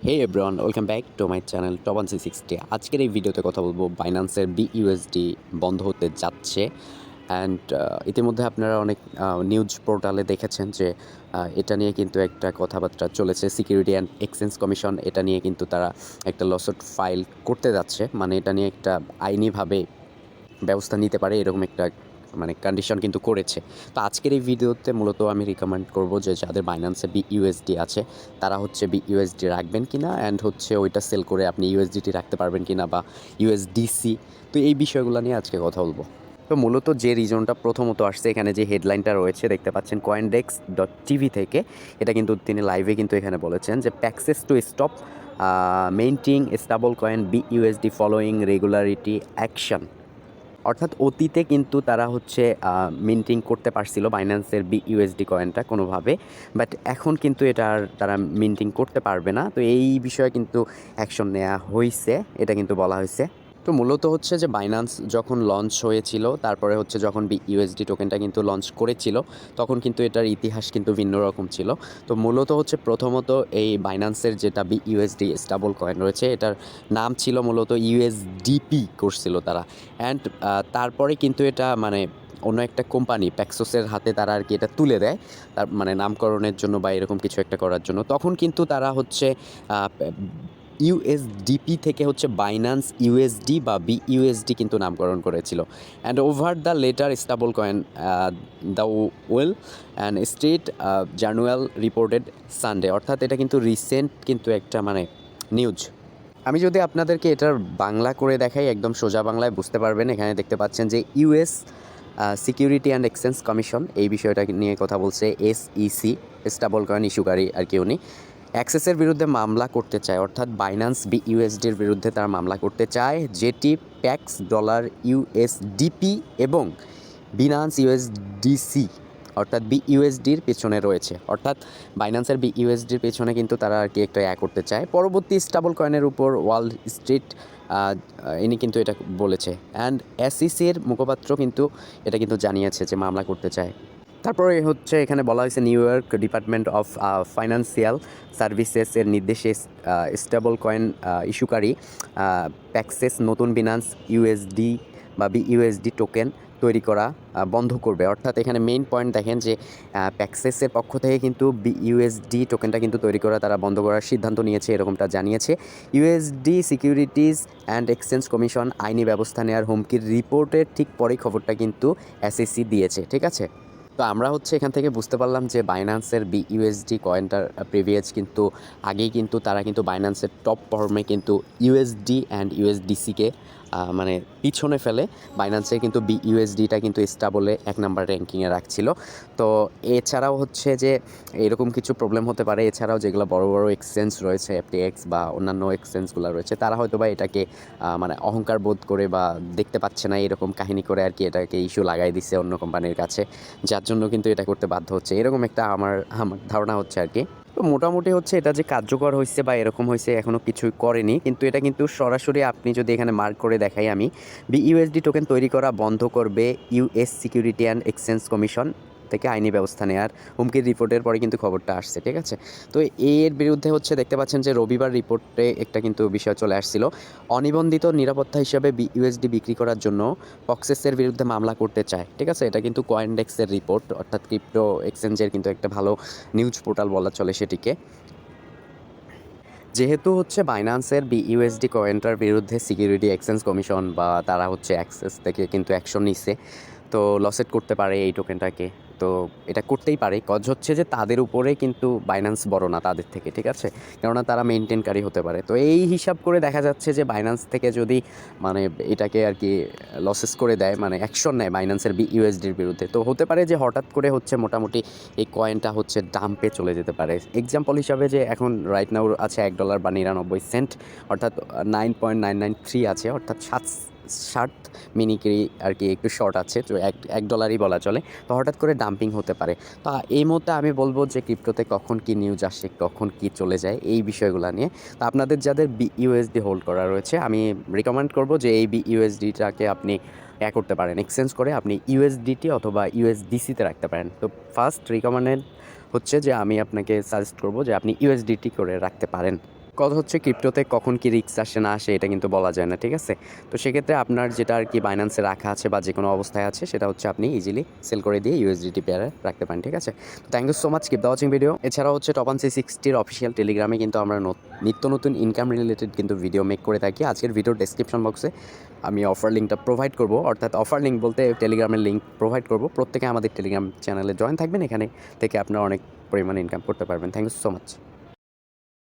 Hey everyone, welcome back to my channel 𝗕𝗏𝗕𝗨। আজকের এই ভিডিওতে কথা বলবো বাইন্যান্সের বিইউএসডি বন্ধ হতে যাচ্ছে। অ্যান্ড ইতিমধ্যে আপনারা অনেক নিউজ পোর্টালে দেখেছেন যে এটা নিয়ে কিন্তু একটা কথাবার্তা চলেছে। সিকিউরিটি অ্যান্ড এক্সচেঞ্জ কমিশন এটা নিয়ে কিন্তু তারা একটা লসুট ফাইল করতে যাচ্ছে, মানে এটা নিয়ে একটা আইনিভাবে ব্যবস্থা নিতে পারে এরকম একটা মানে কন্ডিশন কিন্তু করেছে। তো আজকের এই ভিডিওতে মূলত আমি রিকমেন্ড করব যে যাদের বাইন্যান্সে বিইউএসডি আছে তারা হচ্ছে বিইউএসডি রাখবেন কিনা, অ্যান্ড হচ্ছে ওইটা সেল করে আপনি ইউএসডিটি রাখতে পারবেন কিনা বা ইউএসডিসি। তো এই বিষয়গুলো নিয়ে আজকে কথা বলবো। তো মূলত যে রিজনটা প্রথমত আসছে, এখানে যে হেডলাইনটা রয়েছে দেখতে পাচ্ছেন coindex.tv থেকে, এটা কিন্তু তিনি লাইভে কিন্তু এখানে বলেছেন যে Paxos to stop maintaining stable coin BUSD following regulatory action. অর্থাৎ অতীতে কিন্তু তারা হচ্ছে মিন্টিং করতে পারছিল বাইন্যান্সের বিইউএসডি কয়েনটা কোনোভাবে, বাট এখন কিন্তু এটা আর তারা মিন্টিং করতে পারবে না। তো এই বিষয়ে কিন্তু অ্যাকশন নেওয়া হয়েছে, এটা কিন্তু বলা হয়েছে। তো মূলত হচ্ছে যে বাইন্যান্স যখন লঞ্চ হয়েছিল, তারপরে হচ্ছে যখন বিইউএসডি টোকেনটা কিন্তু লঞ্চ করেছিল, তখন কিন্তু এটার ইতিহাস কিন্তু ভিন্ন রকম ছিল। তো মূলত হচ্ছে প্রথমত এই বাইন্যান্সের যেটা বিইউএসডি স্টেবল কয়েন রয়েছে, এটার নাম ছিল মূলত ইউএসডিপি করছিল তারা। অ্যান্ড তারপরে কিন্তু এটা মানে অন্য একটা কোম্পানি প্যাক্সোসের হাতে তারা আর কি এটা তুলে দেয়, তার মানে নামকরণের জন্য বা এরকম কিছু একটা করার জন্য। তখন কিন্তু তারা হচ্ছে ইউএসডিপি থেকে হচ্ছে বাইন্যান্স ইউএসডি বা বিইউএসডি কিন্তু নামকরণ করেছিল। And over the letter stable coin the well and state journal reported Sunday. অর্থাৎ এটা কিন্তু রিসেন্ট কিন্তু একটা মানে নিউজ। আমি যদি আপনাদেরকে এটার বাংলা করে দেখাই, একদম সোজা বাংলায় বুঝতে পারবেন। এখানে দেখতে পাচ্ছেন যে US security and exchange commission এই বিষয়টা নিয়ে কথা বলছে। SEC স্টেবল কয়েন ইস্যুকারী আর কি উনি অ্যাক্সেসের বিরুদ্ধে মামলা করতে চায়, অর্থাৎ বাইন্যান্স বিইউএসডির বিরুদ্ধে তারা মামলা করতে চায়, যেটি প্যাক্স ডলার ইউএসডিপি এবং বিনান্স ইউএসডিসি অর্থাৎ বিইউএসডির পেছনে রয়েছে। অর্থাৎ বাইন্যান্সের বিইউএসডির পেছনে কিন্তু তারা আর কি একটা করতে চায় পরবর্তী স্টেবল কয়েনের উপর ওয়াল স্ট্রিট ইনি কিন্তু এটা বলেছে। অ্যান্ড SECর মুখপাত্র কিন্তু এটা কিন্তু জানিয়েছে যে মামলা করতে চায়। তারপরে হচ্ছে এখানে বলা হয়েছে New York department of financial সার্ভিসেসের নির্দেশে স্টেবল কয়েন ইস্যুকারী প্যাক্সেস নতুন বিনান্স ইউএসডি বা বিইউএসডি টোকেন তৈরি করা বন্ধ করবে। অর্থাৎ এখানে মেইন পয়েন্ট দেখেন যে প্যাক্সেসের পক্ষ থেকে কিন্তু বিইউএসডি টোকেনটা কিন্তু তৈরি করা তারা বন্ধ করার সিদ্ধান্ত নিয়েছে, এরকমটা জানিয়েছে। USD securities and exchange commission আইনি ব্যবস্থা নেওয়ার হুমকির রিপোর্টের ঠিক পরেই খবরটা কিন্তু SEC দিয়েছে, ঠিক আছে। তো আমরা হচ্ছে এখান থেকে বুঝতে পারলাম যে বাইন্যান্সের বিইউএসডি কয়েনটার প্রিভিয়াস কিন্তু আগেই কিন্তু তারা কিন্তু বাইন্যান্সের টপ ফর্মে কিন্তু ইউএসডি অ্যান্ড ইউএসডিসিকে মানে পিছনে ফেলে বাইন্যান্সের কিন্তু বিইউএসডিটা কিন্তু স্টেবলে 1 নাম্বার র্যাঙ্কিংয়ে রাখছিল। তো এছাড়াও হচ্ছে যে এরকম কিছু প্রবলেম হতে পারে। এছাড়াও যেগুলো বড় বড় এক্সচেঞ্জ রয়েছে FTX বা অন্যান্য এক্সচেঞ্জগুলো রয়েছে, তারা হয়তো বা এটাকে মানে অহংকার বোধ করে বা দেখতে পাচ্ছে না এরকম কাহিনী করে আর কি এটাকে ইস্যু লাগাই দিচ্ছে অন্য কোম্পানির কাছে, যার জন্য কিন্তু এটা করতে বাধ্য হচ্ছে, এরকম একটা আমার ধারণা হচ্ছে আর কি। তো মোটামুটি হচ্ছে এটা যে কার্যকর হয়েছে বা এরকম হয়েছে এখনও কিছুই করেনি, কিন্তু এটা কিন্তু সরাসরি আপনি যদি এখানে মার্ক করে দেখাই আমি, বিইউএসডি টোকেন তৈরি করা বন্ধ করবে US security and exchange commission থেকে আইনি ব্যবস্থা নেওয়ার হুমকির রিপোর্টের পরে কিন্তু খবরটা আসছে, ঠিক আছে। তো এর বিরুদ্ধে হচ্ছে দেখতে পাচ্ছেন যে রবিবার রিপোর্টে একটা কিন্তু বিষয় চলে আসছিল। অনিবন্ধিত নিরাপত্তা হিসাবে বিইউএসডি বিক্রি করার জন্য পক্সেসের বিরুদ্ধে মামলা করতে চায়, ঠিক আছে। এটা কিন্তু কয়েনডেক্সের রিপোর্ট, অর্থাৎ ক্রিপ্টো এক্সচেঞ্জের কিন্তু একটা ভালো নিউজ পোর্টাল বলা চলে সেটিকে। যেহেতু হচ্ছে বাইন্যান্সের বিইউএসডি কয়েনটার বিরুদ্ধে সিকিউরিটি এক্সচেঞ্জ কমিশন বা তারা হচ্ছে অ্যাক্সেস থেকে কিন্তু অ্যাকশন নিচ্ছে, তো লসেট করতে পারে এই টোকেনটাকে। তো এটা করতেই পারে, কজ হচ্ছে যে তাদের উপরে কিন্তু বাইন্যান্স বড় না তাদের থেকে, ঠিক আছে, কেননা তারা মেনটেনকারী হতে পারে। তো এই হিসাব করে দেখা যাচ্ছে যে বাইন্যান্স থেকে যদি মানে এটাকে আর কি লসেস করে দেয়, মানে অ্যাকশন নেয় বাইন্যান্সের বিইউএসডির বিরুদ্ধে, তো হতে পারে যে হঠাৎ করে হচ্ছে মোটামুটি এই কয়েনটা হচ্ছে ডাম্পে চলে যেতে পারে। এক্সাম্পল হিসাবে যে এখন রাইট নাও আছে $1 বা 99 সেন্ট, অর্থাৎ 9.993 আছে, অর্থাৎ 60 মিনিক্রি আর কি একটু শর্ট আছে, তো $1 বলা চলে। তো হঠাৎ করে ডাম্পিং হতে পারে। তো এই মুহূর্তে আমি বলবো যে ক্রিপ্টোতে কখন কি নিউজ আসে, কখন কি চলে যায়, এই বিষয়গুলো নিয়ে। তো আপনাদের যাদের বিইউএসডি হোল্ড করা রয়েছে, আমি রিকমেন্ড করব যে এই বিইউএসডিটাকে আপনি করতে পারেন, এক্সচেঞ্জ করে আপনি ইউএসডিটি অথবা ইউএসডিসিতে রাখতে পারেন। তো ফার্স্ট রিকমেন্ডেড হচ্ছে যে আমি আপনাকে সাজেস্ট করব যে আপনি ইউএসডিটি করে রাখতে পারেন। কথা হচ্ছে ক্রিপ্টোতে কখন কি রিস্ক আসে না আসে এটা কিন্তু বলা যায় না, ঠিক আছে? তো সেক্ষেত্রে আপনার যেটা আর কি বাইন্যান্সে রাখা আছে বা যে কোনো অবস্থায় আছে সেটা হচ্ছে আপনি ইজিলি সেল করে দিয়ে ইউএসডিটি পেয়ারে রাখতে পারেন, ঠিক আছে? তো thank you so much, keep the watching video. এছাড়াও হচ্ছে টপ1 360 অফিসিয়াল টেলিগ্রামে কিন্তু আমরা নিত্য নতুন ইনকাম রিলেটেড কিন্তু ভিডিও মেক করে থাকি। আজকের ভিডিওর ডেসক্রিপশন বক্সে আমি অফার লিঙ্কটা প্রোভাইড করব, অর্থাৎ অফার লিঙ্ক বলতে টেলিগ্রামের লিঙ্ক প্রোভাইড করব। প্রত্যেকে আমাদের টেলিগ্রাম চ্যানেলে জয়েন থাকবেন, এখানে থেকে আপনারা অনেক পরিমাণে ইনকাম করতে পারবেন। Thank you so much.